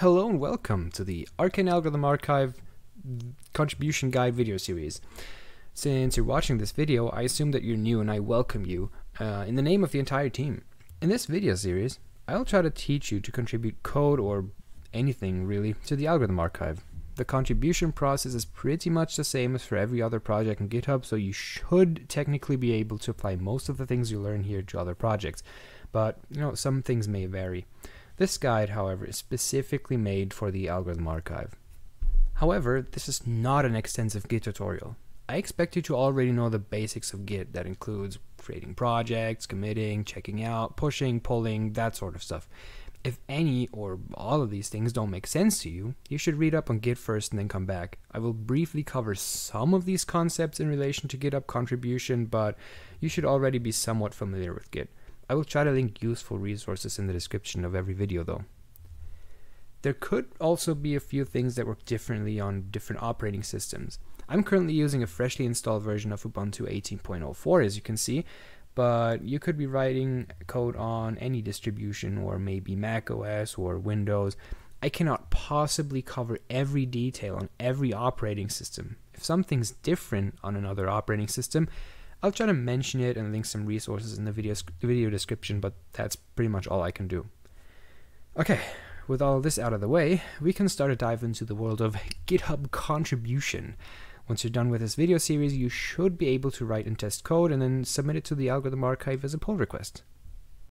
Hello and welcome to the Arcane Algorithm Archive contribution guide video series. Since you're watching this video, I assume that you're new and I welcome you in the name of the entire team. In this video series, I'll try to teach you to contribute code or anything really to the Algorithm Archive. The contribution process is pretty much the same as for every other project on GitHub, so you should technically be able to apply most of the things you learn here to other projects. But, some things may vary. This guide, however, is specifically made for the Algorithm Archive. However, this is not an extensive Git tutorial. I expect you to already know the basics of Git. That includes creating projects, committing, checking out, pushing, pulling, that sort of stuff. If any or all of these things don't make sense to you, you should read up on Git first and then come back. I will briefly cover some of these concepts in relation to GitHub contribution, but you should already be somewhat familiar with Git. I will try to link useful resources in the description of every video though. There could also be a few things that work differently on different operating systems. I'm currently using a freshly installed version of Ubuntu 18.04 as you can see, but you could be writing code on any distribution or maybe Mac OS or Windows. I cannot possibly cover every detail on every operating system. If something's different on another operating system, I'll try to mention it and link some resources in the video description, but that's pretty much all I can do. Okay, with all this out of the way, we can start to dive into the world of GitHub contribution. Once you're done with this video series, you should be able to write and test code and then submit it to the Algorithm Archive as a pull request.